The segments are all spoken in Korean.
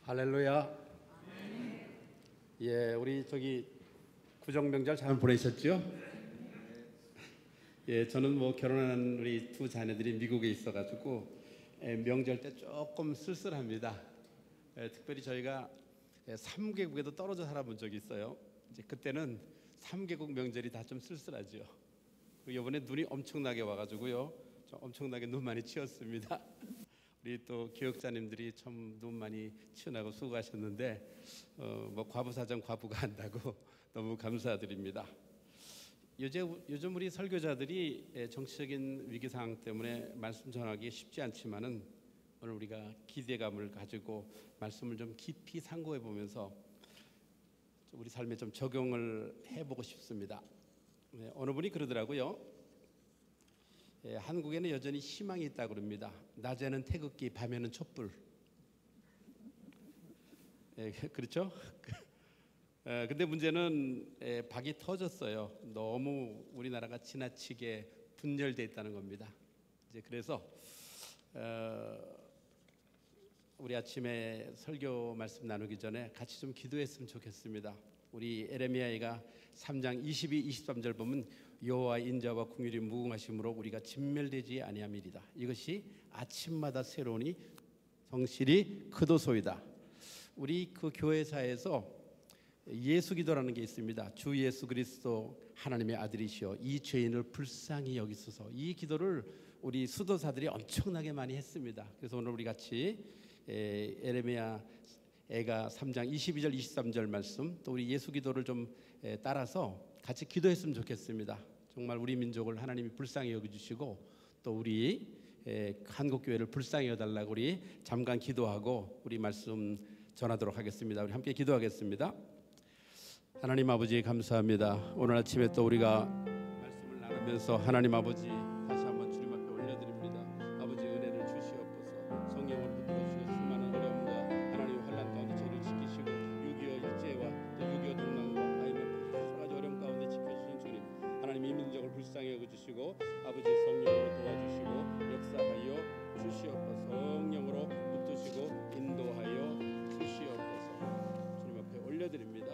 할렐루야. 예, 우리 구정 명절 잘 보내셨죠? 예, 저는 결혼한 우리 두 자녀들이 미국에 있어가지고 명절 때 조금 쓸쓸합니다. 특별히 저희가 3개국에도 떨어져 살아본 적이 있어요. 이제 그때는 3개국 명절이 다 좀 쓸쓸하죠. 그리고 이번에 눈이 엄청나게 와가지고요, 좀 엄청나게 눈 많이 치웠습니다. 우리 또 교역자님들이 참 눈 많이 치우나고 수고하셨는데 과부사정 과부가 한다고 너무 감사드립니다. 요즘 우리 설교자들이 정치적인 위기 상황 때문에 말씀 전하기 쉽지 않지만은 오늘 우리가 기대감을 가지고 말씀을 좀 깊이 상고해 보면서 우리 삶에 좀 적용을 해보고 싶습니다. 어느 분이 그러더라고요. 한국에는 여전히 희망이 있다고 그럽니다. 낮에는 태극기, 밤에는 촛불. 그렇죠? 근데 문제는 박이 터졌어요. 너무 우리나라가 지나치게 분열되어 있다는 겁니다. 이제 그래서 우리 아침에 설교 말씀 나누기 전에 같이 좀 기도했으면 좋겠습니다. 우리 에레미야가 3장 22, 23절 보면 여호와의 인자와 긍휼이 무궁하심으로 우리가 진멸되지 아니함이리다. 이것이 아침마다 새로우니 성실이 크도소이다. 우리 그 교회사에서 예수기도라는 게 있습니다. 주 예수 그리스도 하나님의 아들이시여 이 죄인을 불쌍히 여기소서. 이 기도를 우리 수도사들이 엄청나게 많이 했습니다. 그래서 오늘 우리 같이 에레미야 애가 3장 22절 23절 말씀, 또 우리 예수 기도를 좀 따라서 같이 기도했으면 좋겠습니다. 정말 우리 민족을 하나님이 불쌍히 여겨주시고 또 우리 한국교회를 불쌍히 여달라고 우리 잠깐 기도하고 우리 말씀 전하도록 하겠습니다. 우리 함께 기도하겠습니다. 하나님 아버지 감사합니다. 오늘 아침에 또 우리가 말씀을 나누면서 하나님 아버지 다시 한번 주님 앞에 올려드립니다. 아버지 은혜를 주시옵소서. 성령을 붙들어주시고 수많은 어려움과 하나님의 환난 가운데 저를 지키시고 6.25 일제와 또 6.25 동란과 아니면 여러 가지 어려움 가운데 지켜주신 주님, 하나님 이 민족을 불쌍히 여겨주시고 아버지 성령으로 도와주시고 역사하여 주시옵소서. 성령으로 붙드시고 인도하여 주시옵소서. 주님 앞에 올려드립니다.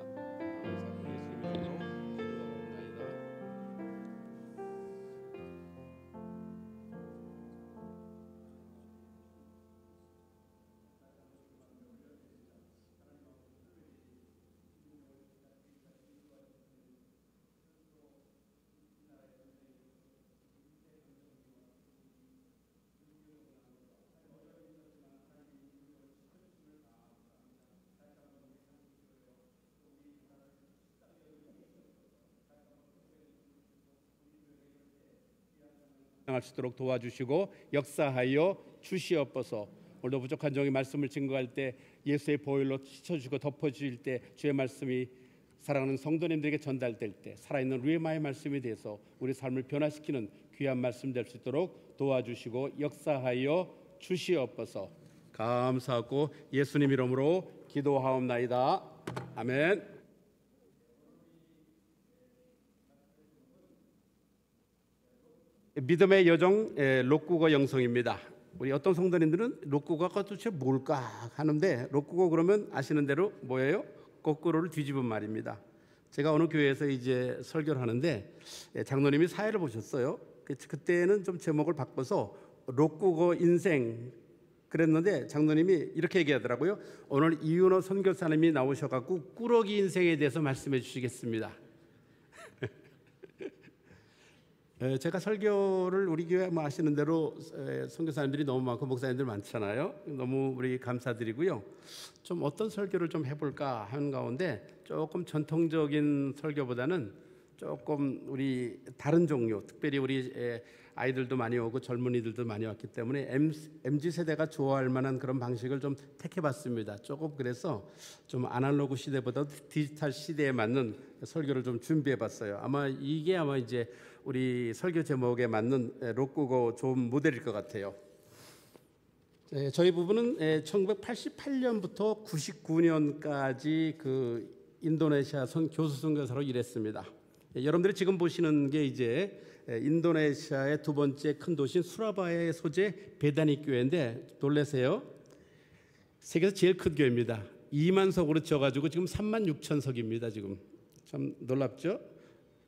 할 수 있도록 도와주시고 역사하여 주시옵소서. 오늘도 부족한 종의 말씀을 증거할 때 예수의 보혈로 씻어주고 덮어주실 때 주의 말씀이 사랑하는 성도님들에게 전달될 때 살아있는 루에마의 말씀이 돼서 우리 삶을 변화시키는 귀한 말씀 될 수 있도록 도와주시고 역사하여 주시옵소서. 감사하고 예수님 이름으로 기도하옵나이다. 아멘. 믿음의 여정 롯국어 영성입니다. 우리 어떤 성도님들은 롯국어가 도대체 뭘까 하는데, 롯국어 그러면 아시는 대로 뭐예요? 거꾸로를 뒤집은 말입니다. 제가 어느 교회에서 이제 설교를 하는데 장로님이 사회를 보셨어요. 그때는 좀 제목을 바꿔서 롯국어 인생 그랬는데 장로님이 이렇게 얘기하더라고요. 오늘 이윤호 선교사님이 나오셔갖고 꾸러기 인생에 대해서 말씀해 주시겠습니다. 제가 설교를 우리 교회 아시는 대로 선교사님들이 너무 많고 목사님들 많잖아요. 너무 우리 감사드리고요. 좀 어떤 설교를 좀 해볼까 하는 가운데 조금 전통적인 설교보다는 조금 우리 다른 종류, 특별히 우리 아이들도 많이 오고 젊은이들도 많이 왔기 때문에 MZ세대가 좋아할 만한 그런 방식을 좀 택해봤습니다. 조금 그래서 좀 아날로그 시대보다 디지털 시대에 맞는 설교를 좀 준비해봤어요. 아마 이제 우리 설교 제목에 맞는 롯국어 좋은 모델일 것 같아요. 저희 부부는 1988년부터 99년까지 그 인도네시아 교수 선교사로 일했습니다. 여러분들이 지금 보시는 게 이제 인도네시아의 두 번째 큰 도시인 수라바야의 소재 베다니 교회인데 놀라세요. 세계에서 제일 큰 교회입니다. 2만 석으로 지어가지고 지금 3만 6천 석입니다. 지금 참 놀랍죠?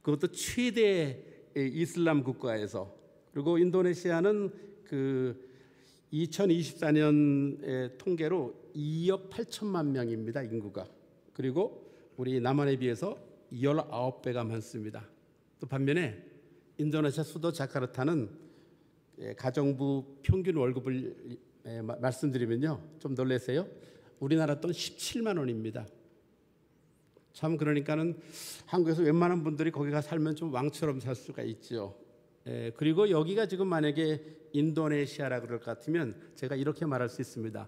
그것도 최대 이슬람 국가에서. 그리고 인도네시아는 그 2024년 통계로 2억 8천만 명입니다. 인구가. 그리고 우리 남한에 비해서 19배가 많습니다. 또 반면에 인도네시아 수도 자카르타는 가정부 평균 월급을 말씀드리면요, 좀 놀라세요. 우리나라 돈 17만 원입니다. 참 그러니까는 한국에서 웬만한 분들이 거기가 살면 좀 왕처럼 살 수가 있죠. 그리고 여기가 지금 만약에 인도네시아라 그럴 것 같으면 제가 이렇게 말할 수 있습니다.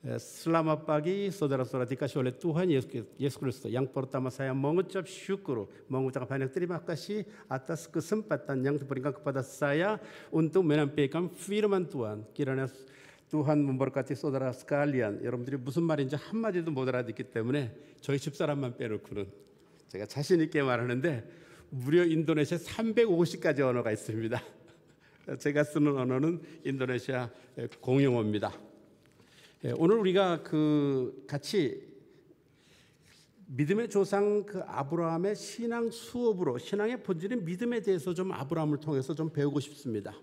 Selamat pagi saudara-saudara dikasih oleh Tuhan Yesus Kristus yang pertama saya mengucap syukur, mengucapkan banyak terima kasih atas kesempatan yang diberikan kepada saya untuk menyampaikan firman Tuhan. Kiranya Tuhan memberkati saudara sekalian. 여러분들이 무슨 말인지 한마디도 못 알아듣기 때문에 저희 집사람만 빼놓고는 제가 자신 있게 말하는데 무려 인도네시아 350가지 언어가 있습니다. 제가 쓰는 언어는 인도네시아 공용어입니다. 오늘 우리가 같이 믿음의 조상 아브라함의 신앙 수업으로 신앙의 본질인 믿음에 대해서 좀 아브라함을 통해서 좀 배우고 싶습니다.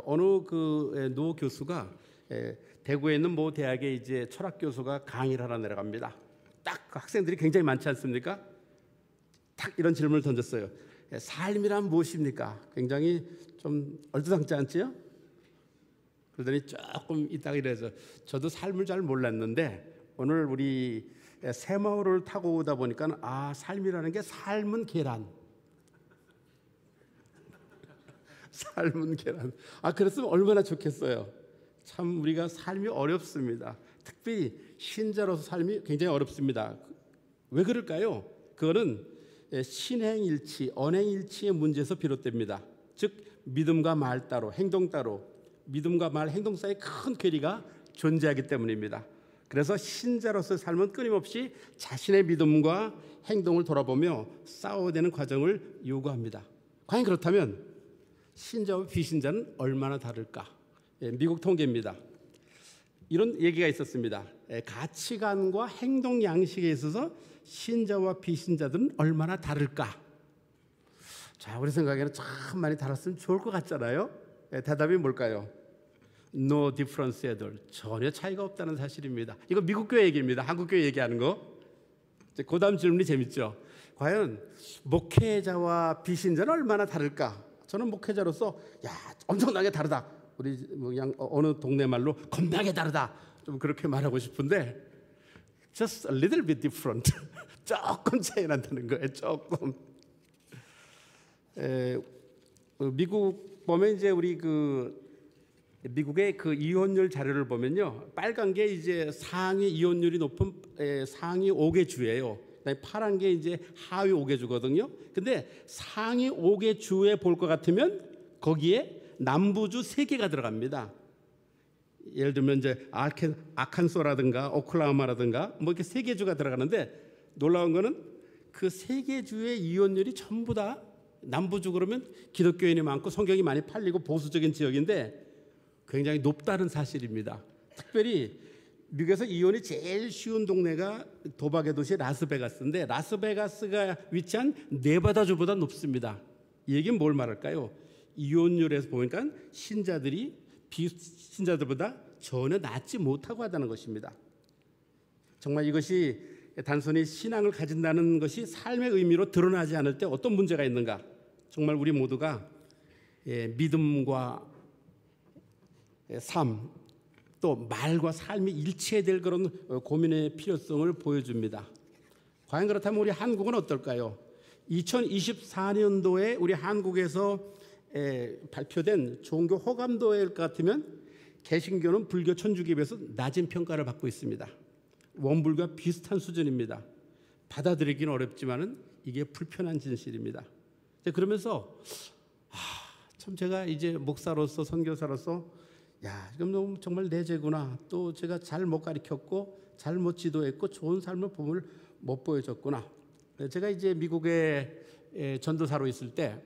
어느 노 교수가 대구에 있는 모 대학에 이제 철학 교수가 강의를 하러 내려갑니다. 딱 학생들이 굉장히 많지 않습니까? 딱 이런 질문을 던졌어요. 삶이란 무엇입니까? 굉장히 좀 얼토당지 않지요? 그러더니 조금 있다가 이래서 저도 삶을 잘 몰랐는데 오늘 우리 새마을을 타고 오다 보니까 삶이라는 게 삶은 계란. 삶은 계란. 그랬으면 얼마나 좋겠어요. 참 우리가 삶이 어렵습니다. 특별히 신자로서 삶이 굉장히 어렵습니다. 왜 그럴까요? 그거는 신행일치, 언행일치의 문제에서 비롯됩니다. 즉 믿음과 말 따로, 행동 따로, 믿음과 말, 행동 사이에 큰 괴리가 존재하기 때문입니다. 그래서 신자로서의 삶은 끊임없이 자신의 믿음과 행동을 돌아보며 싸워야 되는 과정을 요구합니다. 과연 그렇다면 신자와 비신자는 얼마나 다를까? 미국 통계입니다. 이런 얘기가 있었습니다. 가치관과 행동 양식에 있어서 신자와 비신자들은 얼마나 다를까? 자, 우리 생각에는 참 많이 다랐으면 좋을 것 같잖아요. 대답이 뭘까요? No difference at all. 전혀 차이가 없다는 사실입니다. 이거 미국 교회 얘기입니다. 한국 교회 얘기하는 거. 그 다음 질문이 재밌죠. 과연 목회자와 비신자는 얼마나 다를까? 저는 목회자로서 엄청나게 다르다. 우리 그냥 어느 동네 말로 겁나게 다르다. 좀 그렇게 말하고 싶은데 just a little bit different. 조금 차이 난다는 거예요. 조금. 미국 보면 이제 우리 미국의 이혼율 자료를 보면요, 빨간 게 이제 상위 이혼율이 높은 상위 5개 주예요. 파란 게 이제 하위 5개 주거든요. 근데 상위 5개 주에 볼 것 같으면 거기에 남부주 3개가 들어갑니다. 예를 들면 이제 아칸소라든가 오클라호마라든가 뭐 이렇게 3개 주가 들어가는데 놀라운 거는 그 3개 주의 이혼율이 전부 다 남부주 그러면 기독교인이 많고 성경이 많이 팔리고 보수적인 지역인데 굉장히 높다는 사실입니다. 특별히 미국에서 이혼이 제일 쉬운 동네가 도박의 도시 라스베가스인데 라스베가스가 위치한 네바다주보다 높습니다. 이 얘기는 뭘 말할까요? 이혼율에서 보니까 신자들이 비신자들보다 전혀 낫지 못하고 하다는 것입니다. 정말 이것이 단순히 신앙을 가진다는 것이 삶의 의미로 드러나지 않을 때 어떤 문제가 있는가? 정말 우리 모두가 믿음과 삶, 또 말과 삶이 일치해야 될 그런 고민의 필요성을 보여줍니다. 과연 그렇다면 우리 한국은 어떨까요? 2024년도에 우리 한국에서 발표된 종교 호감도일 것 같으면 개신교는 불교 천주교에 비해서 낮은 평가를 받고 있습니다. 원불과 비슷한 수준입니다. 받아들이기는 어렵지만은 이게 불편한 진실입니다. 그러면서 참 제가 이제 목사로서 선교사로서 지금 정말 내 죄구나. 또 제가 잘 못 가르쳤고 잘못 지도했고 좋은 삶을 봄을 못 보여줬구나. 제가 이제 미국에 전도사로 있을 때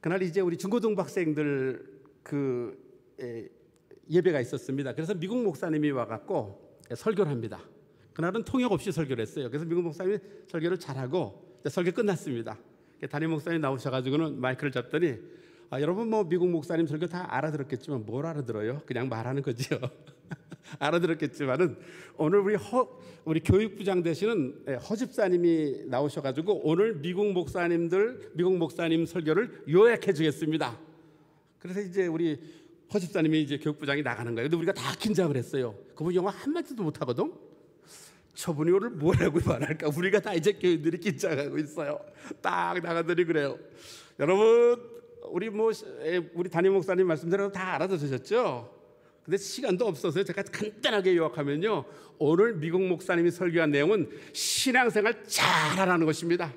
그날 이제 우리 중고등부 학생들 예배가 있었습니다. 그래서 미국 목사님이 와갖고 설교를 합니다. 그날은 통역 없이 설교를 했어요. 그래서 미국 목사님이 설교를 잘하고 설교 끝났습니다. 담임 목사님 나오셔가지고는 마이크를 잡더니 여러분 뭐 미국 목사님 설교 다 알아들었겠지만 뭘 알아들어요? 그냥 말하는 거죠. 알아들었겠지만은 오늘 우리 교육부장 되시는 허 집사님이 나오셔가지고 오늘 미국 목사님 설교를 요약해 주겠습니다. 그래서 이제 우리 허 집사님이 이제 교육부장이 나가는 거예요. 근데 우리가 다 긴장을 했어요. 그분 영어 한마디도 못하거든. 저분이 오늘 뭐라고 말할까? 우리가 다 이제 교인들이 긴장하고 있어요. 딱 나가더니 그래요. 여러분, 우리 담임 목사님 말씀대로 다 알아들으셨죠? 근데 시간도 없어서 제가 간단하게 요약하면요, 오늘 미국 목사님이 설교한 내용은 신앙생활 잘하라는 것입니다.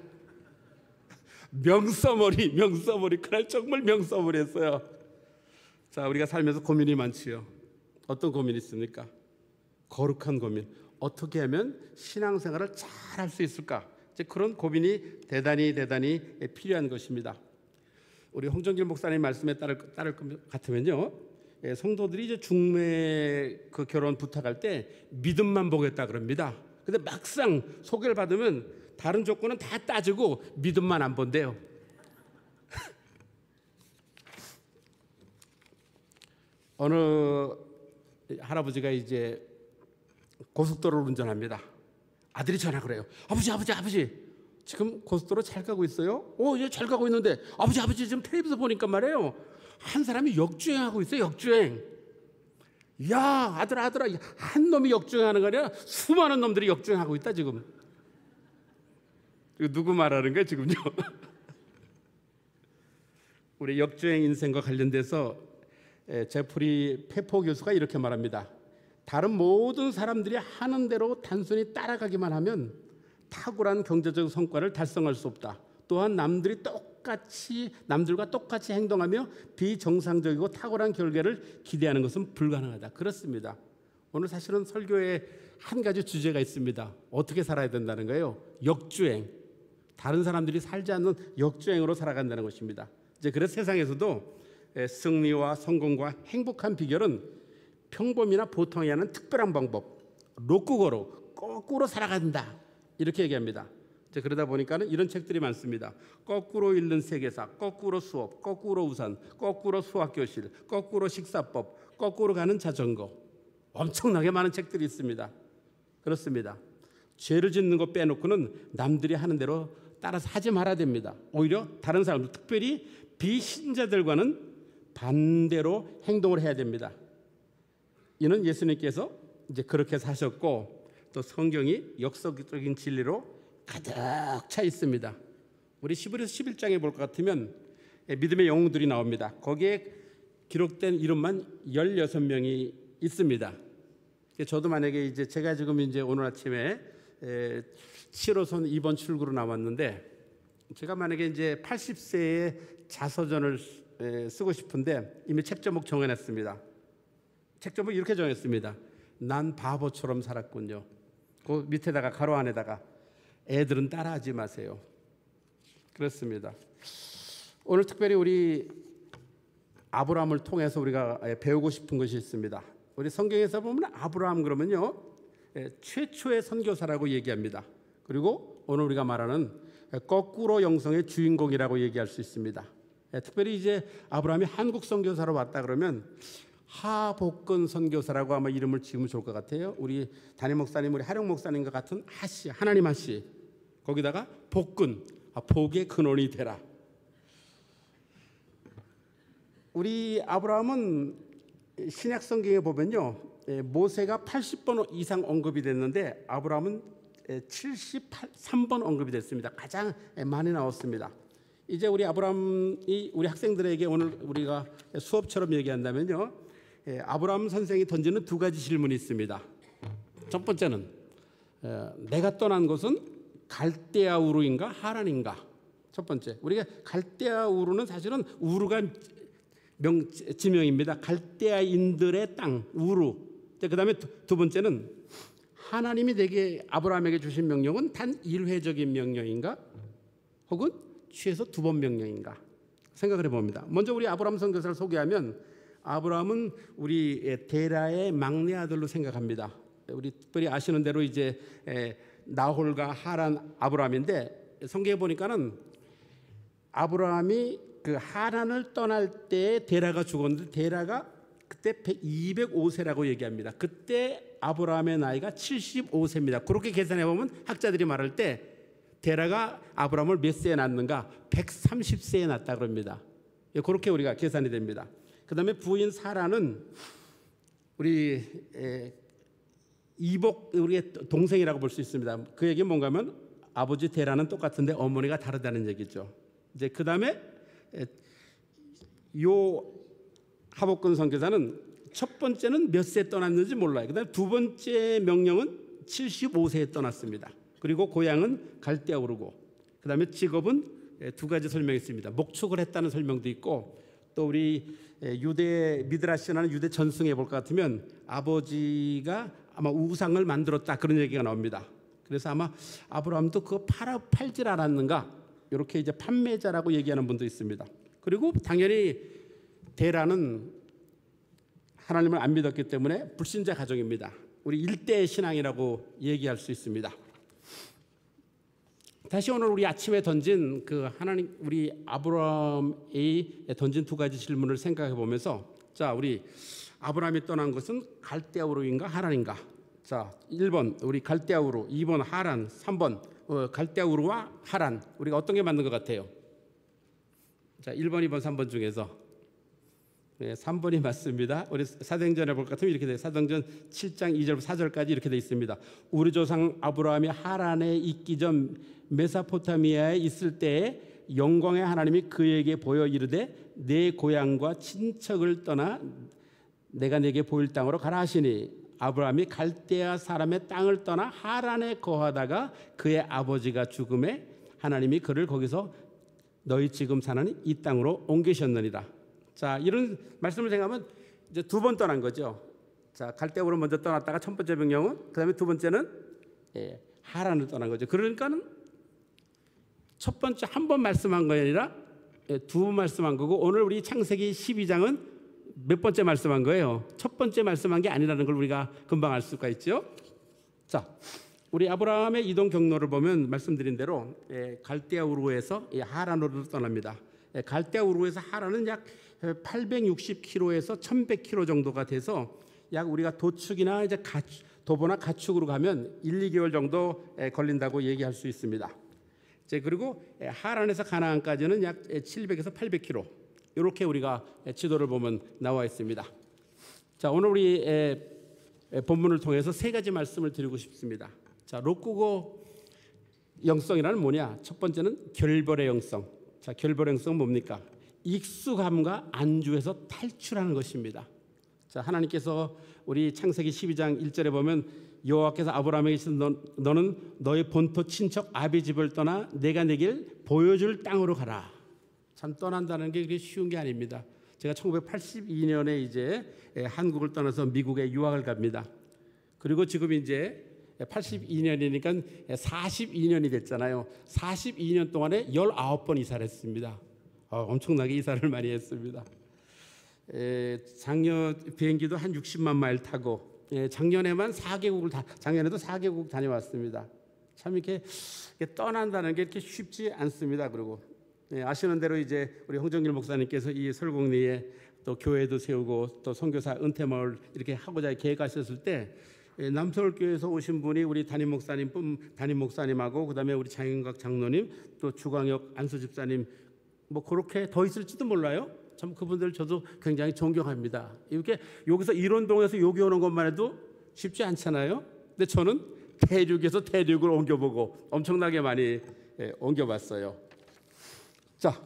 명서머리. 그날 정말 명서머리 했어요. 자, 우리가 살면서 고민이 많지요. 어떤 고민이 있습니까? 거룩한 고민. 어떻게 하면 신앙생활을 잘 할 수 있을까? 이제 그런 고민이 대단히 필요한 것입니다. 우리 홍정길 목사님 말씀에 따를 것 같으면요, 성도들이 이제 중매 그 결혼 부탁할 때 믿음만 보겠다 그럽니다. 근데 막상 소개를 받으면 다른 조건은 다 따지고 믿음만 안 본대요. 어느 할아버지가 이제 고속도로를 운전합니다. 아들이 전화 그래요. 아버지 지금 고속도로 잘 가고 있어요? 예, 잘 가고 있는데 아버지 지금 텔레비전 보니까 말이에요, 한 사람이 역주행하고 있어요. 역주행. 야, 아들아, 한 놈이 역주행하는 거 아니라 수많은 놈들이 역주행하고 있다 지금. 이거 누구 말하는 거예요 지금요? 우리 역주행 인생과 관련돼서 제프리 페포 교수가 이렇게 말합니다. 다른 모든 사람들이 하는 대로 단순히 따라가기만 하면 탁월한 경제적 성과를 달성할 수 없다. 또한 남들과 똑같이 행동하며 비정상적이고 탁월한 결과를 기대하는 것은 불가능하다. 그렇습니다. 오늘 사실은 설교에 한 가지 주제가 있습니다. 어떻게 살아야 된다는 거예요? 역주행. 다른 사람들이 살지 않는 역주행으로 살아간다는 것입니다. 이제 그래서 세상에서도 승리와 성공과 행복한 비결은 평범이나 보통이 아닌 특별한 방법, 로꾸거로 거꾸로 살아간다, 이렇게 얘기합니다. 이제 그러다 보니까는 이런 책들이 많습니다. 거꾸로 읽는 세계사, 거꾸로 수업, 거꾸로 우산, 거꾸로 수학교실, 거꾸로 식사법, 거꾸로 가는 자전거, 엄청나게 많은 책들이 있습니다. 그렇습니다. 죄를 짓는 거 빼놓고는 남들이 하는 대로 따라서 하지 말아야 됩니다. 오히려 다른 사람들, 특별히 비신자들과는 반대로 행동을 해야 됩니다. 이는 예수님께서 이제 그렇게 사셨고 또 성경이 역사적인 진리로 가득 차 있습니다. 우리 히브리서 11장에 볼 것 같으면 믿음의 영웅들이 나옵니다. 거기에 기록된 이름만 16명이 있습니다. 저도 만약에 이제 제가 지금 이제 오늘 아침에 7호선 2번 출구로 나왔는데, 제가 만약에 이제 80세에 자서전을 쓰고 싶은데 이미 책 제목 정해놨습니다. 책 제목 이렇게 정했습니다. 난 바보처럼 살았군요. 그 밑에다가 가로 안에다가 애들은 따라하지 마세요. 그렇습니다. 오늘 특별히 우리 아브라함을 통해서 우리가 배우고 싶은 것이 있습니다. 우리 성경에서 보면 아브라함 그러면요, 최초의 선교사라고 얘기합니다. 그리고 오늘 우리가 말하는 거꾸로 영성의 주인공이라고 얘기할 수 있습니다. 특별히 이제 아브라함이 한국 선교사로 왔다 그러면 하복근 선교사라고 아마 이름을 지으면 좋을 것 같아요. 우리 담임 목사님, 우리 하룡 목사님과 같은 하씨, 하나님 하씨, 거기다가 복근, 복의 근원이 되라. 우리 아브라함은 신약 성경에 보면요, 모세가 80번 이상 언급이 됐는데 아브라함은 73번 언급이 됐습니다. 가장 많이 나왔습니다. 이제 우리 아브라함이 우리 학생들에게 오늘 우리가 수업처럼 얘기한다면요, 아브라함 선생이 던지는 두 가지 질문이 있습니다. 첫 번째는 내가 떠난 곳은 갈대아 우르인가 하란인가? 첫 번째, 우리가 갈대아 우르는 사실은 우르가 지명입니다. 갈대아인들의 땅 우르. 그 다음에 두 번째는 하나님이 내게 아브라함에게 주신 명령은 단 1회적인 명령인가? 혹은 최소 2번 명령인가? 생각을 해봅니다. 먼저 우리 아브라함 선교사를 소개하면 아브라함은 우리 데라의 막내 아들로 생각합니다. 우리 특별히 아시는 대로 이제 나홀과 하란 아브라함인데 성경에 보니까는 아브라함이 그 하란을 떠날 때 데라가 죽었는데 데라가 그때 205세라고 얘기합니다. 그때 아브라함의 나이가 75세입니다. 그렇게 계산해 보면 학자들이 말할 때 데라가 아브라함을 몇 세에 낳는가? 130세에 낳았다 그럽니다. 그렇게 우리가 계산이 됩니다. 그다음에 부인 사라는 우리 이복 우리의 동생이라고 볼 수 있습니다. 그 얘기는 뭔가면 아버지 데라는 똑같은데 어머니가 다르다는 얘기죠. 이제 그다음에 요 하복근 선교사는 첫 번째는 몇 세 떠났는지 몰라요. 그다음에 두 번째 명령은 75세에 떠났습니다. 그리고 고향은 갈대아우르고, 그다음에 직업은 두 가지 설명했습니다. 목축을 했다는 설명도 있고, 또 우리 유대 미드라시라는 유대 전승에 볼 것 같으면 아버지가 아마 우상을 만들었다 그런 얘기가 나옵니다. 그래서 아마 아브라함도 그거 팔질 않았는가, 이렇게 이제 판매자라고 얘기하는 분도 있습니다. 그리고 당연히 데라는 하나님을 안 믿었기 때문에 불신자 가정입니다. 우리 일대 신앙이라고 얘기할 수 있습니다. 다시 오늘 우리 아침에 던진 그 하나님 우리 아브라함이 던진 두 가지 질문을 생각해 보면서, 자, 우리 아브라함이 떠난 것은 갈대아우르인가 하란인가? 자, 1번 우리 갈대아우르, 2번 하란, 3번 갈대아우르와 하란, 우리가 어떤 게 맞는 것 같아요? 자, 1번, 2번, 3번 중에서 3번이 맞습니다. 우리 사도행전에 볼 것 같으면 이렇게 돼요. 사도행전 7장 2절 4절까지 이렇게 돼 있습니다. 우리 조상 아브라함이 하란에 있기 전 메소포타미아에 있을 때에 영광의 하나님이 그에게 보여 이르되 내 고향과 친척을 떠나 내가 내게 보일 땅으로 가라 하시니, 아브라함이 갈대아 사람의 땅을 떠나 하란에 거하다가 그의 아버지가 죽음에 하나님이 그를 거기서 너희 지금 사는 이 땅으로 옮기셨느니라. 자, 이런 말씀을 생각하면 이제 두 번 떠난 거죠. 자, 갈대아우르 먼저 떠났다가 첫 번째 명령은, 그다음에 두 번째는 하란을 떠난 거죠. 그러니까는 첫 번째 한 번 말씀한 거 아니라 두 번 말씀한 거고, 오늘 우리 창세기 12장은 몇 번째 말씀한 거예요? 첫 번째 말씀한 게 아니라는 걸 우리가 금방 알 수가 있죠. 자, 우리 아브라함의 이동 경로를 보면 말씀드린 대로 갈대아우르에서 하란으로 떠납니다. 갈대아우르에서 하란은 약 860km에서 1100km 정도가 돼서 약 우리가 도축이나 이제 도보나 가축으로 가면 1, 2개월 정도 걸린다고 얘기할 수 있습니다. 이제 그리고 하란에서 가나안까지는 약 700에서 800km, 이렇게 우리가 지도를 보면 나와 있습니다. 자, 오늘 우리 본문을 통해서 세 가지 말씀을 드리고 싶습니다. 자, 롯구고 영성이라는 뭐냐? 첫 번째는 결벌의 영성. 자, 결벌의 영성은 뭡니까? 익숙함과 안주에서 탈출하는 것입니다. 자, 하나님께서 우리 창세기 12장 1절에 보면 여호와께서 아브라함에게 너는 너의 본토 친척 아비 집을 떠나 내가 내길 보여줄 땅으로 가라. 참, 떠난다는 게 그렇게 쉬운 게 아닙니다. 제가 1982년에 이제 한국을 떠나서 미국에 유학을 갑니다. 그리고 지금 이제 82년이니까 42년이 됐잖아요. 42년 동안에 19번 이사를 했습니다. 엄청나게 이사를 많이 했습니다. 작년 비행기도 한 60만 마일 타고, 작년에만 4개국을 작년에도 4개국 다녀왔습니다. 참 이렇게 떠난다는 게 이렇게 쉽지 않습니다. 그리고 아시는 대로 이제 우리 홍정길 목사님께서 이 설국리에 또 교회도 세우고 또 선교사 은퇴마을 이렇게 하고자 계획하셨을 때 남서울교회에서 오신 분이 우리 담임 목사님하고 그다음에 우리 장영각 장로님, 또 주광역 안수 집사님, 뭐 그렇게 더 있을지도 몰라요. 참 그분들 저도 굉장히 존경합니다. 이렇게 여기서 일원동에서 여기 오는 것만 해도 쉽지 않잖아요. 근데 저는 대륙에서 대륙을 옮겨보고 엄청나게 많이 옮겨봤어요. 자,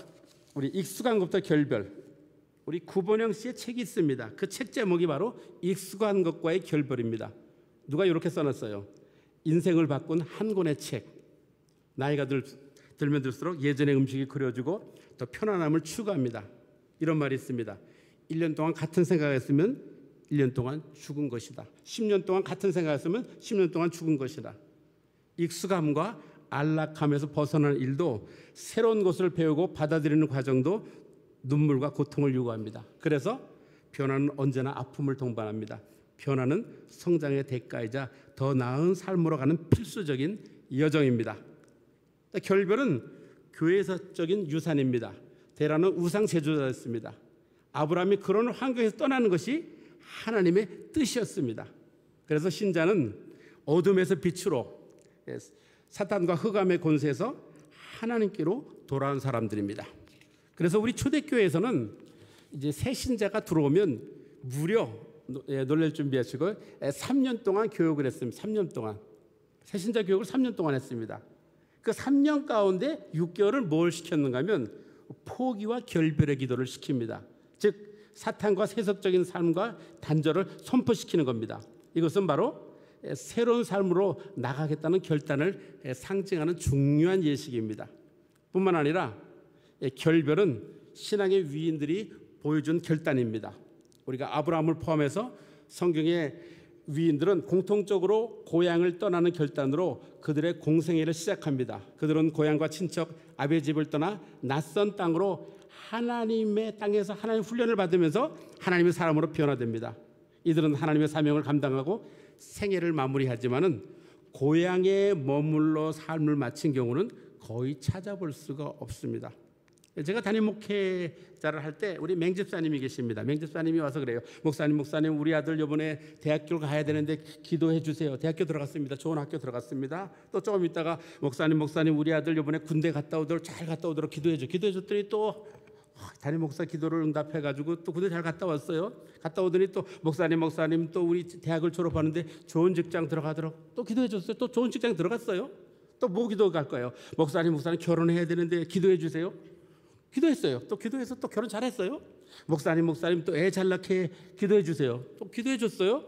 우리 익숙한 것부터 결별. 우리 구본영 씨의 책이 있습니다. 그 책 제목이 바로 익숙한 것과의 결별입니다. 누가 이렇게 써놨어요. 인생을 바꾼 한 권의 책. 나이가 들면 들수록 예전의 음식이 그려지고 더 편안함을 추구합니다. 이런 말이 있습니다. 1년 동안 같은 생각했으면 1년 동안 죽은 것이다. 10년 동안 같은 생각했으면 10년 동안 죽은 것이다. 익숙함과 안락함에서 벗어나는 일도, 새로운 것을 배우고 받아들이는 과정도 눈물과 고통을 요구합니다. 그래서 변화는 언제나 아픔을 동반합니다. 변화는 성장의 대가이자 더 나은 삶으로 가는 필수적인 여정입니다. 결별은 교회사적인 유산입니다. 데라는 우상 제조자였습니다. 아브라함이 그런 환경에서 떠나는 것이 하나님의 뜻이었습니다. 그래서 신자는 어둠에서 빛으로, 사탄과 흑암의 권세에서 하나님께로 돌아온 사람들입니다. 그래서 우리 초대교회에서는 이제 새 신자가 들어오면 무려 놀랄 준비하시고 3년 동안 교육을 했습니다. 3년 동안 새 신자 교육을 3년 동안 했습니다. 그 3년 가운데 6개월을 뭘 시켰는가 하면 포기와 결별의 기도를 시킵니다. 즉 사탄과 세속적인 삶과 단절을 선포시키는 겁니다. 이것은 바로 새로운 삶으로 나가겠다는 결단을 상징하는 중요한 예식입니다. 뿐만 아니라 결별은 신앙의 위인들이 보여준 결단입니다. 우리가 아브라함을 포함해서 성경의 위인들은 공통적으로 고향을 떠나는 결단으로 그들의 공생애를 시작합니다. 그들은 고향과 친척, 아베 집을 떠나 낯선 땅으로 하나님의 땅에서 하나님 훈련을 받으면서 하나님의 사람으로 변화됩니다. 이들은 하나님의 사명을 감당하고 생애를 마무리하지만은 고향에 머물러 삶을 마친 경우는 거의 찾아볼 수가 없습니다. 제가 담임 목회자를 할 때 우리 맹집사님이 계십니다. 맹집사님이 와서 그래요. 목사님 우리 아들 이번에 대학교를 가야 되는데 기도해 주세요. 대학교 들어갔습니다. 좋은 학교 들어갔습니다. 또 조금 있다가 목사님 우리 아들 이번에 군대 갔다 오도록 잘 갔다 오도록 기도해 줬더니 또 담임 목사 기도를 응답해가지고 또 군대 잘 갔다 왔어요. 갔다 오더니 또 목사님 또 우리 대학을 졸업하는데 좋은 직장 들어가도록 또 기도해 줬어요. 또 좋은 직장 들어갔어요. 또 뭐 기도할 거예요? 목사님 결혼해야 되는데 기도해 주세요. 기도했어요. 또 기도해서 또 결혼 잘했어요. 목사님 또 애 잘 낳게 기도해 주세요. 또 기도해 줬어요.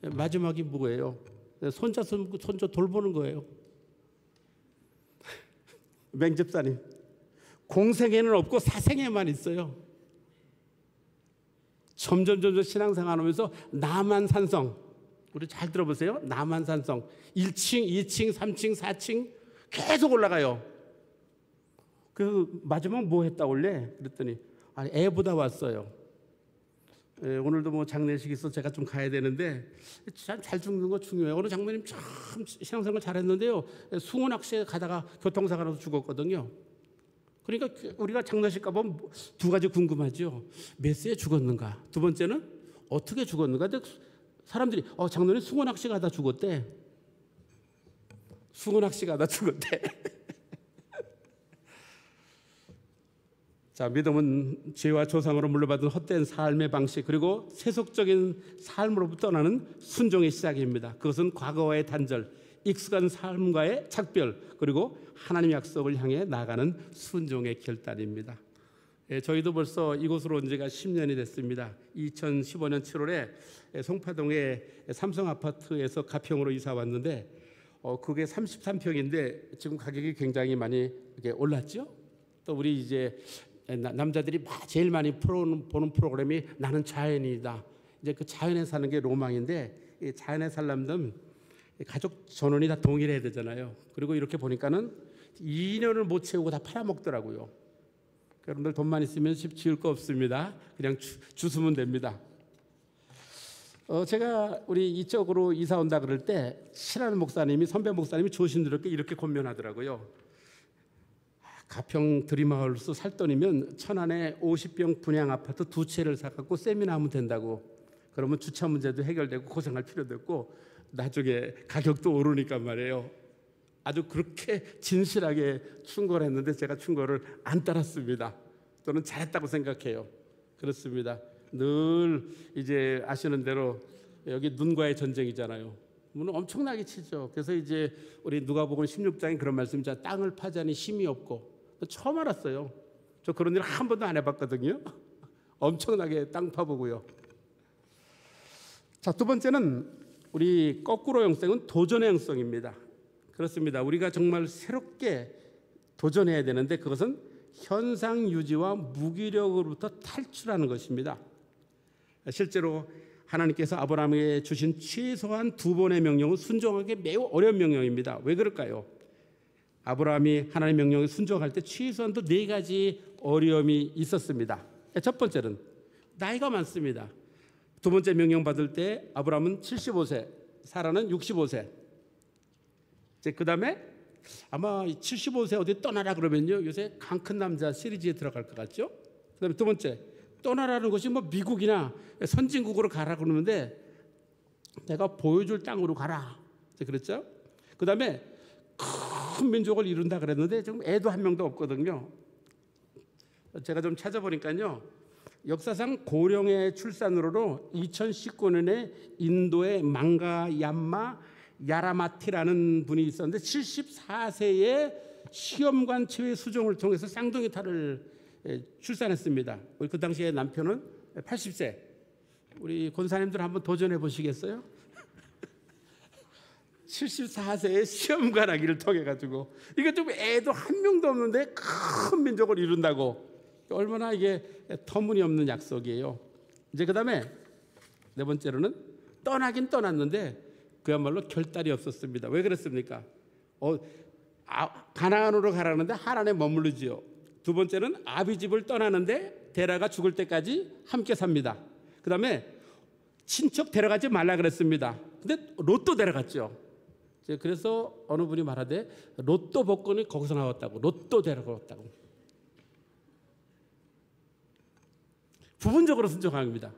마지막이 뭐예요? 손주 돌보는 거예요. 맹집사님 공생애는 없고 사생애만 있어요. 점점 신앙생활하면서 남한산성, 우리 잘 들어보세요. 남한산성 1층, 2층, 3층, 4층 계속 올라가요. 그 마지막 뭐 했다 원래 그랬더니 아니 애보다 왔어요. 오늘도 뭐 장례식 있어 제가 좀 가야 되는데 참 잘 죽는 거 중요해요. 오늘 장모님 참 신앙생활 잘했는데요. 숭어 낚시에 가다가 교통사고 나서 죽었거든요. 그러니까 우리가 장례식 가보면 두 가지 궁금하죠. 몇 세에 죽었는가? 두 번째는 어떻게 죽었는가? 근데 사람들이 장로님 숭어 낚시 가다 죽었대. 숭어 낚시 가다 죽었대. 자, 믿음은 죄와 조상으로 물려받은 헛된 삶의 방식 그리고 세속적인 삶으로부터 나는 순종의 시작입니다. 그것은 과거와의 단절, 익숙한 삶과의 착별 그리고 하나님의 약속을 향해 나가는 순종의 결단입니다. 저희도 벌써 이곳으로 온 지가 10년이 됐습니다. 2015년 7월에 송파동의 삼성아파트에서 가평으로 이사 왔는데 그게 33평인데 지금 가격이 굉장히 많이 이렇게 올랐죠. 또 우리 이제 남자들이 제일 많이 보는 프로그램이 나는 자연이다. 이제 그 자연에 사는 게 로망인데 이 자연에 살려면 가족 전원이 다 동일해야 되잖아요. 그리고 이렇게 보니까는 2년을 못 채우고 다 팔아먹더라고요. 여러분들 돈만 있으면 집 지을 거 없습니다. 그냥 주스면 됩니다. 제가 우리 이쪽으로 이사 온다 그럴 때 친한 목사님이 선배 목사님이 조심스럽게 이렇게 권면하더라고요. 가평 드림하우스 살 돈이면 천안에 50평 분양 아파트 2채를 사갖고 세미나하면 된다고. 그러면 주차 문제도 해결되고 고생할 필요도 없고 나중에 가격도 오르니까 말이에요. 아주 그렇게 진실하게 충고를 했는데 제가 충고를 안 따랐습니다. 저는 잘했다고 생각해요. 그렇습니다. 늘 이제 아시는 대로 여기 눈과의 전쟁이잖아요. 눈은 엄청나게 치죠. 그래서 이제 우리 누가복음 16장에 그런 말씀이잖아요. 땅을 파자니 힘이 없고. 처음 알았어요. 저 그런 일 한 번도 안 해봤거든요. 엄청나게 땅 파보고요. 자, 두 번째는 우리 거꾸로 영성은 도전의 영성입니다. 그렇습니다. 우리가 정말 새롭게 도전해야 되는데 그것은 현상 유지와 무기력으로부터 탈출하는 것입니다. 실제로 하나님께서 아브라함에게 주신 최소한 2번의 명령은 순종하기 매우 어려운 명령입니다. 왜 그럴까요? 아브라함이 하나님의 명령에 순종할 때 최소한도 4가지 어려움이 있었습니다. 첫 번째는 나이가 많습니다. 두 번째 명령 받을 때 아브라함은 75세, 사라는 65세. 그 다음에 아마 75세 어디 떠나라 그러면요, 요새 강 큰 남자 시리즈에 들어갈 것 같죠. 그 다음에 두 번째, 떠나라는 것이 뭐 미국이나 선진국으로 가라 그러는데 내가 보여줄 땅으로 가라 그랬죠. 그 다음에 큰 민족을 이룬다 그랬는데 지금 애도 한 명도 없거든요. 제가 좀 찾아보니까요, 역사상 고령의 출산으로 2019년에 인도의 망가얌마 야라마티라는 분이 있었는데 74세에 시험관 체외 수정을 통해서 쌍둥이 딸을 출산했습니다. 그 당시에 남편은 80세. 우리 권사님들 한번 도전해 보시겠어요? 74세에 시험관하기를 통해 가지고 이게 좀 애도 한 명도 없는데 큰 민족을 이룬다고, 얼마나 이게 터무니없는 약속이에요. 이제 그다음에 네 번째로는 떠나긴 떠났는데 그야말로 결단이 없었습니다. 왜 그랬습니까? 가나안으로 가라는데 하란에 머무르지요. 두 번째는 아비 집을 떠나는데 데라가 죽을 때까지 함께 삽니다. 그다음에 친척 데려가지 말라 그랬습니다. 근데 로또 데려갔죠. 그래서 어느 분이 말하되 로또 복권이 거기서 나왔다고, 로또 데려갔다고. 부분적으로 순종한 겁니다.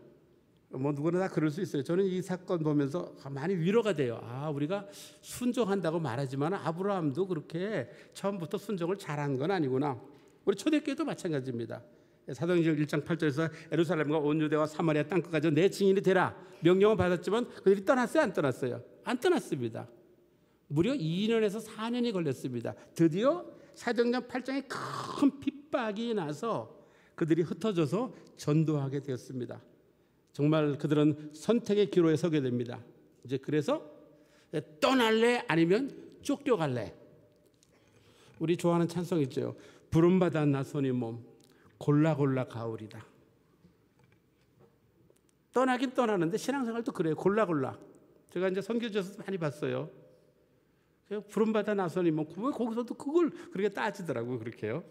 뭐 누구나 다 그럴 수 있어요. 저는 이 사건 보면서 많이 위로가 돼요. 우리가 순종한다고 말하지만 아브라함도 그렇게 처음부터 순종을 잘한 건 아니구나. 우리 초대교회도 마찬가지입니다. 사도행전 1장 8절에서 예루살렘과 온 유대와 사마리아 땅끝까지 내 증인이 되라 명령을 받았지만 그들이 떠났어요, 안 떠났어요? 안 떠났습니다. 무려 2년에서 4년이 걸렸습니다. 드디어 사도행전 8장에 큰 핍박이 나서 그들이 흩어져서 전도하게 되었습니다. 정말 그들은 선택의 기로에 서게 됩니다. 이제 그래서 떠날래 아니면 쫓겨갈래. 우리 좋아하는 찬송 있죠. 부름받아 나서니 몸 골라 가오리다. 떠나긴 떠나는데 신앙생활도 그래요. 골라. 제가 이제 선교지에서 많이 봤어요. 부름받아 나서니 몸, 거기서도 그걸 그렇게 따지더라고요. 그렇게요.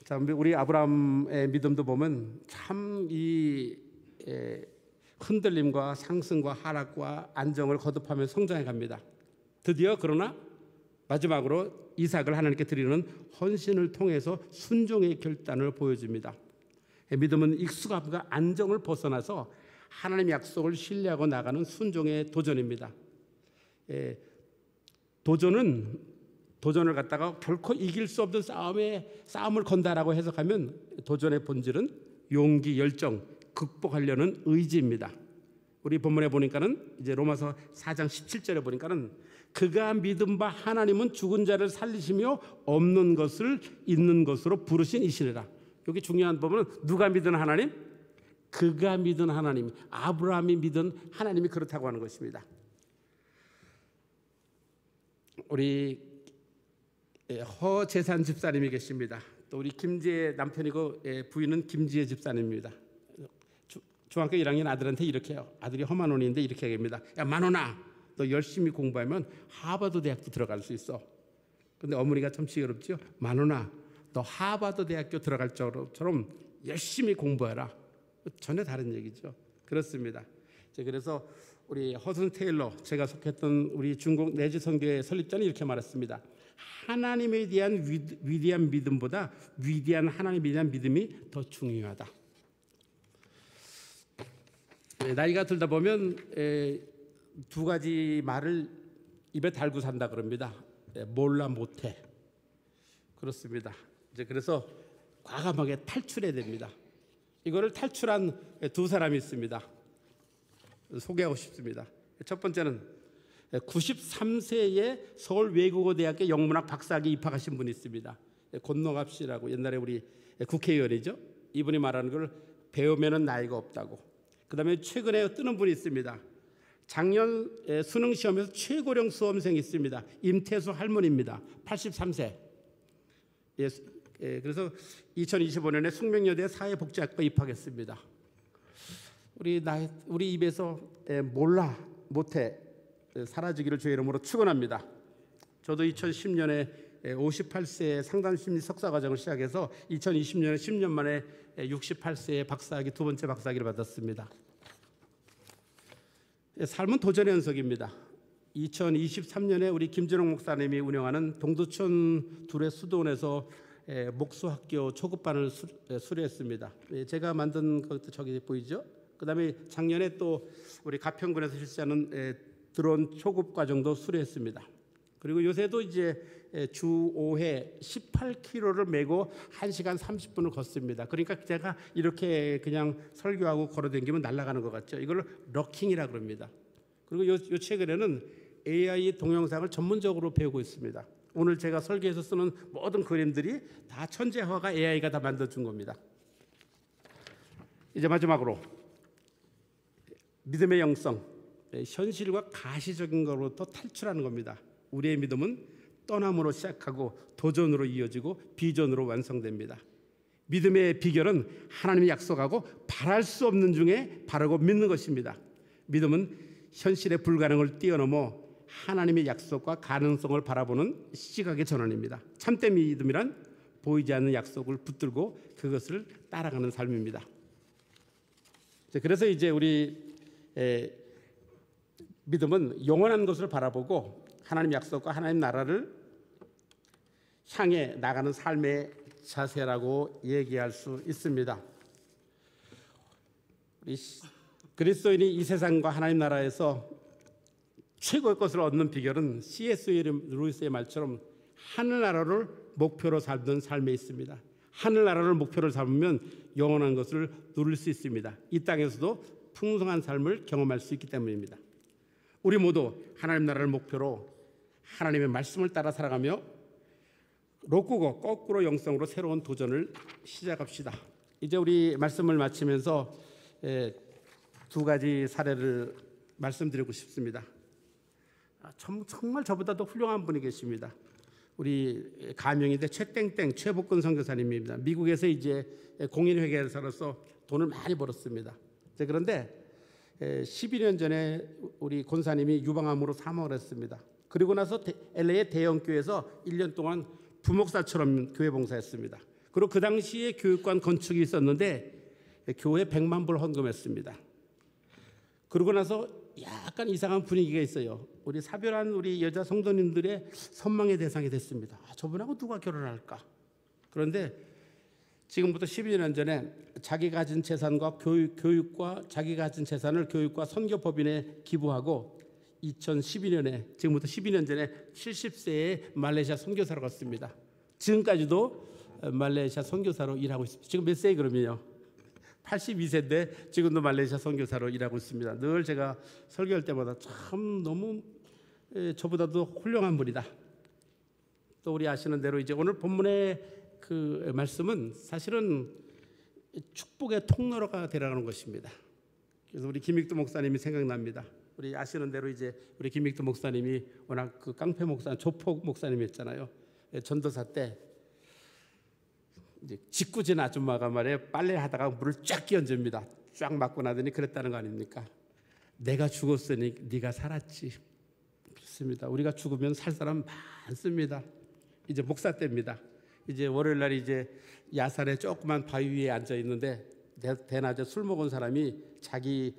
자, 우리 아브라함의 믿음도 보면 참 이 흔들림과 상승과 하락과 안정을 거듭하며 성장해 갑니다. 드디어 그러나 마지막으로 이삭을 하나님께 드리는 헌신을 통해서 순종의 결단을 보여줍니다. 믿음은 익숙함과 안정을 벗어나서 하나님의 약속을 신뢰하고 나가는 순종의 도전입니다. 도전을 갖다가 결코 이길 수 없는 싸움을 건다라고 해석하면 도전의 본질은 용기, 열정, 극복하려는 의지입니다. 우리 본문에 보니까는 이제 로마서 4장 17절에 보니까는 그가 믿음 바 하나님은 죽은 자를 살리시며 없는 것을 있는 것으로 부르신 이시니라. 여기 중요한 부분은 누가 믿은 하나님? 그가 믿은 하나님, 아브라함이 믿은 하나님이 그렇다고 하는 것입니다. 우리 허재산 집사님이 계십니다. 또 우리 김지혜 남편이고 부인은 김지혜 집사님입니다. 중학교 1학년 아들한테 이렇게 해요. 아들이 허만원인데 이렇게 얘기합니다. 야 만원아, 너 열심히 공부하면 하버드 대학도 들어갈 수 있어. 근데 어머니가 참 지혜롭죠. 만원아, 너 하버드 대학교 들어갈 처럼 열심히 공부해라. 전혀 다른 얘기죠. 그렇습니다. 그래서 우리 허슨 테일러, 제가 속했던 우리 중국 내지 선교회 설립자는 이렇게 말했습니다. 하나님에 대한 위대한 믿음보다 위대한 하나님에 대한 믿음이 더 중요하다. 나이가 들다 보면 두 가지 말을 입에 달고 산다 그럽니다. 몰라 못해. 그렇습니다. 이제 그래서 과감하게 탈출해야 됩니다. 이거를 탈출한 두 사람이 있습니다. 소개하고 싶습니다. 첫 번째는 93세에 서울외국어대학교 영문학 박사학위 입학하신 분이 있습니다. 권노갑 씨라고, 옛날에 우리 국회의원이죠. 이분이 말하는 걸 배우면은 나이가 없다고. 그 다음에 최근에 뜨는 분이 있습니다. 작년 수능 시험에서 최고령 수험생이 있습니다. 임태수 할머니입니다. 83세. 그래서 2025년에 숙명여대 사회복지학과 입학했습니다. 우리 입에서 몰라 못해 사라지기를 주의 이름으로 축원합니다. 저도 2010년에 58세에 상담심리 석사과정을 시작해서 2020년에 10년 만에 68세에 박사학위, 두 번째 박사학위를 받았습니다. 삶은 도전의 연속입니다. 2023년에 우리 김진홍 목사님이 운영하는 동두천 둘의 수도원에서 목수학교 초급반을 수료했습니다. 제가 만든 것도 저기 보이죠? 그다음에 작년에 또 우리 가평군에서 실시하는 드론 초급 과정도 수료했습니다. 그리고 요새도 이제 주 5회 18km를 메고 1시간 30분을 걷습니다. 그러니까 제가 이렇게 그냥 설교하고 걸어다니면 날아가는 것 같죠. 이걸 러킹이라 그럽니다. 그리고 요 최근에는 AI 동영상을 전문적으로 배우고 있습니다. 오늘 제가 설교에서 쓰는 모든 그림들이 다 천재화가 AI가 다 만들어준 겁니다. 이제 마지막으로 믿음의 영성, 현실과 가시적인 것으로부터 탈출하는 겁니다. 우리의 믿음은 떠남으로 시작하고 도전으로 이어지고 비전으로 완성됩니다. 믿음의 비결은 하나님이 약속하고 바랄 수 없는 중에 바라고 믿는 것입니다. 믿음은 현실의 불가능을 뛰어넘어 하나님의 약속과 가능성을 바라보는 시각의 전환입니다. 참된 믿음이란 보이지 않는 약속을 붙들고 그것을 따라가는 삶입니다. 그래서 이제 우리 믿음은 영원한 것을 바라보고 하나님 약속과 하나님 나라를 향해 나가는 삶의 자세라고 얘기할 수 있습니다. 우리 그리스도인이 이 세상과 하나님 나라에서 최고의 것을 얻는 비결은 C.S. 루이스의 말처럼 하늘나라를 목표로 살던 삶에 있습니다. 하늘나라를 목표로 삼으면 영원한 것을 누릴 수 있습니다. 이 땅에서도 풍성한 삶을 경험할 수 있기 때문입니다. 우리 모두 하나님 나라를 목표로 하나님의 말씀을 따라 살아가며 록구고 거꾸로 영성으로 새로운 도전을 시작합시다. 이제 우리 말씀을 마치면서 두 가지 사례를 말씀드리고 싶습니다. 정말 저보다도 훌륭한 분이 계십니다. 우리 가명인데 최복근 선교사님입니다. 미국에서 이제 공인회계사로서 돈을 많이 벌었습니다. 그런데 12년 전에 우리 권사님이 유방암으로 사망을 했습니다. 그리고 나서 LA의 대형 교회에서 1년 동안 부목사처럼 교회 봉사했습니다. 그리고 그 당시에 교육관 건축이 있었는데 교회 100만 불 헌금했습니다. 그러고 나서 약간 이상한 분위기가 있어요. 우리 사별한 우리 여자 성도님들의 선망의 대상이 됐습니다. 저분하고 누가 결혼할까? 그런데 지금부터 12년 전에 자기가 가진 재산과 교육과 자기가 가진 재산을 교육과 선교법인에 기부하고 2012년에 지금부터 12년 전에 70세에 말레이시아 선교사로 갔습니다. 지금까지도 말레이시아 선교사로 일하고 있습니다. 지금 몇 세에 그러면요? 82세인데 지금도 말레이시아 선교사로 일하고 있습니다. 늘 제가 설교할 때마다 참 너무 저보다도 훌륭한 분이다. 또 우리 아시는 대로 이제 오늘 본문의 그 말씀은 사실은 축복의 통로가 되라는 것입니다. 그래서 우리 김익두 목사님이 생각납니다. 우리 아시는 대로 이제 우리 김익두 목사님이 워낙 그 깡패 목사, 조폭 목사님이었잖아요. 전도사 때 이제 짓궂은 아줌마가 말이에요. 빨래하다가 물을 쫙 끼얹습니다. 쫙 맞고 나더니 그랬다는 거 아닙니까? 내가 죽었으니 네가 살았지. 그렇습니다. 우리가 죽으면 살 사람 많습니다. 이제 목사 때입니다. 이제 월요일 날 이제 야산에 조그만 바위 위에 앉아 있는데 대낮에 술 먹은 사람이 자기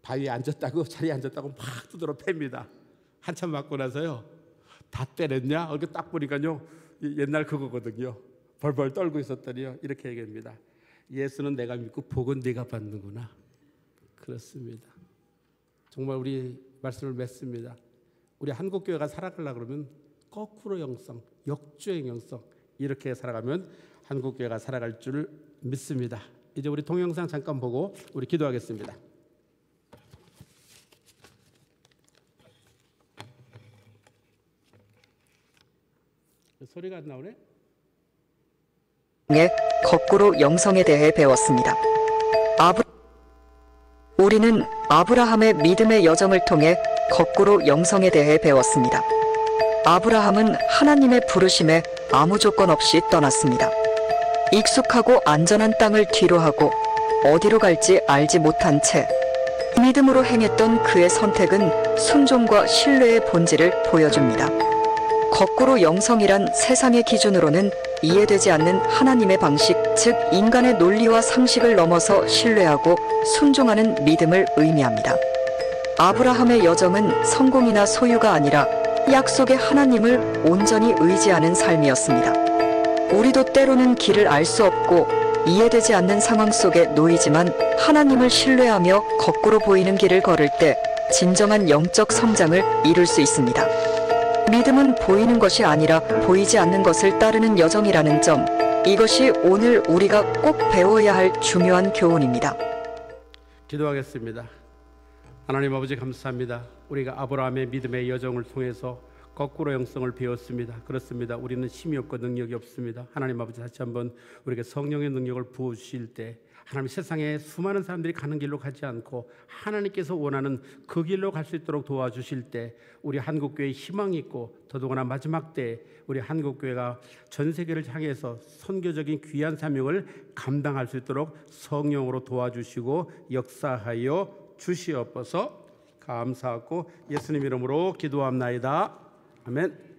바위에 앉았다고 자리에 앉았다고 막 두드러 팹니다. 한참 맞고 나서요. 다 때렸냐? 이렇게 딱 보니까요. 옛날 그거거든요. 벌벌 떨고 있었더니요. 이렇게 얘기합니다. 예수는 내가 믿고 복은 네가 받는구나. 그렇습니다. 정말 우리 말씀을 맺습니다. 우리 한국교회가 살아가려고 그러면 거꾸로 영성, 역주행 영성 이렇게 살아가면 한국교회가 살아갈 줄 믿습니다. 이제 우리 동영상 잠깐 보고 우리 기도하겠습니다. 소리가 안 나오네? 거꾸로 영성에 대해 배웠습니다. 우리는 아브라함의 믿음의 여정을 통해 거꾸로 영성에 대해 배웠습니다. 아브라함은 하나님의 부르심에 아무 조건 없이 떠났습니다. 익숙하고 안전한 땅을 뒤로하고 어디로 갈지 알지 못한 채 믿음으로 행했던 그의 선택은 순종과 신뢰의 본질을 보여줍니다. 거꾸로 영성이란 세상의 기준으로는 이해되지 않는 하나님의 방식, 즉 인간의 논리와 상식을 넘어서 신뢰하고 순종하는 믿음을 의미합니다. 아브라함의 여정은 성공이나 소유가 아니라 약속의 하나님을 온전히 의지하는 삶이었습니다. 우리도 때로는 길을 알 수 없고 이해되지 않는 상황 속에 놓이지만 하나님을 신뢰하며 거꾸로 보이는 길을 걸을 때 진정한 영적 성장을 이룰 수 있습니다. 믿음은 보이는 것이 아니라 보이지 않는 것을 따르는 여정이라는 점, 이것이 오늘 우리가 꼭 배워야 할 중요한 교훈입니다. 기도하겠습니다. 하나님 아버지 감사합니다. 우리가 아브라함의 믿음의 여정을 통해서 거꾸로 영성을 배웠습니다. 그렇습니다. 우리는 힘이 없고 능력이 없습니다. 하나님 아버지 다시 한번 우리에게 성령의 능력을 부어주실 때 하나님 세상에 수많은 사람들이 가는 길로 가지 않고 하나님께서 원하는 그 길로 갈 수 있도록 도와주실 때 우리 한국교회에 희망이 있고 더더구나 마지막 때 우리 한국교회가 전 세계를 향해서 선교적인 귀한 사명을 감당할 수 있도록 성령으로 도와주시고 역사하여 주시옵소서. 감사하고 예수님 이름으로 기도합나이다. 아멘.